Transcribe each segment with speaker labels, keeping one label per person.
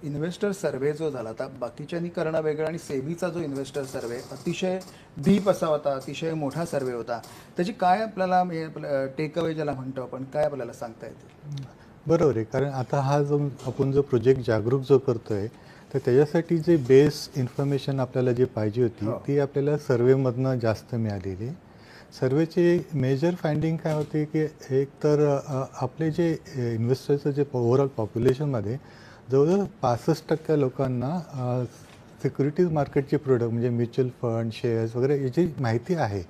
Speaker 1: Investor survey जो झाला आता बाकीच्यांनी करणं वेगळं आणि सेबीचा जो इन्व्हेस्टर सर्व्हे अतिशय डीप असा होता, अतिशय मोठा सर्व्हे होता. त्याची काय आपल्याला टेक अवे ज्याला म्हणतो आपण काय आपल्याला सांगता येते?
Speaker 2: बरोबर आहे. कारण आता हा जो आपण जो प्रोजेक्ट जागरूक जो करतोय तर त्याच्यासाठी जे बेस इन्फॉर्मेशन आपल्याला जे पाहिजे होती ती आपल्याला सर्वेमधनं जास्त मिळालेली. सर्वेचे मेजर फाइंडिंग काय होते की एक तर आपले जे इन्व्हेस्टरचं जे ओव्हरऑल पॉप्युलेशनमध्ये जवळजवळ 65% लोकांना सिक्युरिटीज मार्केटचे प्रोडक्ट म्हणजे म्युच्युअल फंड, शेअर्स वगैरे याची माहिती आहे.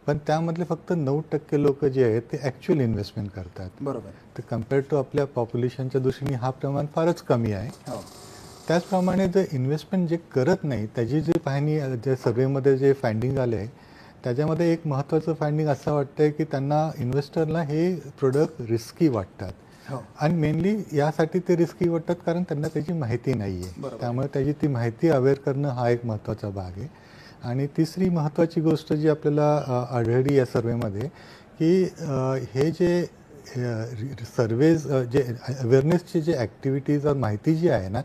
Speaker 2: पण त्यामधले फक्त 9% लोक जे आहेत ते ॲक्च्युअल इन्व्हेस्टमेंट करतात.
Speaker 1: बरोबर.
Speaker 2: तर कम्पेअर्ड टू आपल्या पॉप्युलेशनच्या दृष्टीने हा प्रमाण फारच कमी आहे. त्याचप्रमाणे जर इन्व्हेस्टमेंट जे करत नाही त्याची जी पाहणी ज्या सर्वेमध्ये जे फाइंडिंग आले आहे त्याच्यामध्ये एक महत्त्वाचं फाइंडिंग असं वाटतं की त्यांना इन्व्हेस्टरला हे प्रोडक्ट रिस्की वाटतात. आणि मेनली यासाठी ते रिस्की वाटतात कारण त्यांना त्याची माहिती नाही आहे. त्यामुळे त्याची ती माहिती अवेअर करणं हा एक महत्त्वाचा भाग आहे. आणि तिसरी महत्त्वाची गोष्ट जी आपल्याला आढळली या सर्वेमध्ये की हे जे सर्वेज जे अवेअरनेसची जे ॲक्टिव्हिटीज माहिती जी आहे ना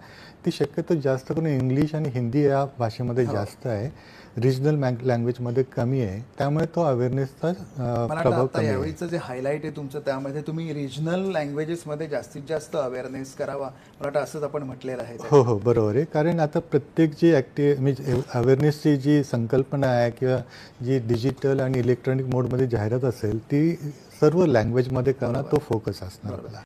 Speaker 2: ती शक्यतो जास्त करून इंग्लिश आणि हिंदी या भाषेमध्ये जास्त आहे. रिजनल लँग्वेजमध्ये कमी आहे. त्यामुळे तो अवेअरनेसचा प्रभाव कमी आहे.
Speaker 1: यावेळीचं जे हायलाईट आहे तुमचं त्यामध्ये तुम्ही रिजनल लँग्वेजेसमध्ये जास्तीत जास्त अवेअरनेस करावा मला वाटतं असंच आपण म्हटलेलं आहे.
Speaker 2: हो हो बरोबर आहे. कारण आता प्रत्येक जी म्हणजे अवेअरनेसची जी संकल्पना आहे किंवा जी डिजिटल आणि इलेक्ट्रॉनिक मोडमध्ये जाहिरात असेल ती सर्व लँग्वेजमध्ये करणं तो फोकस असणार.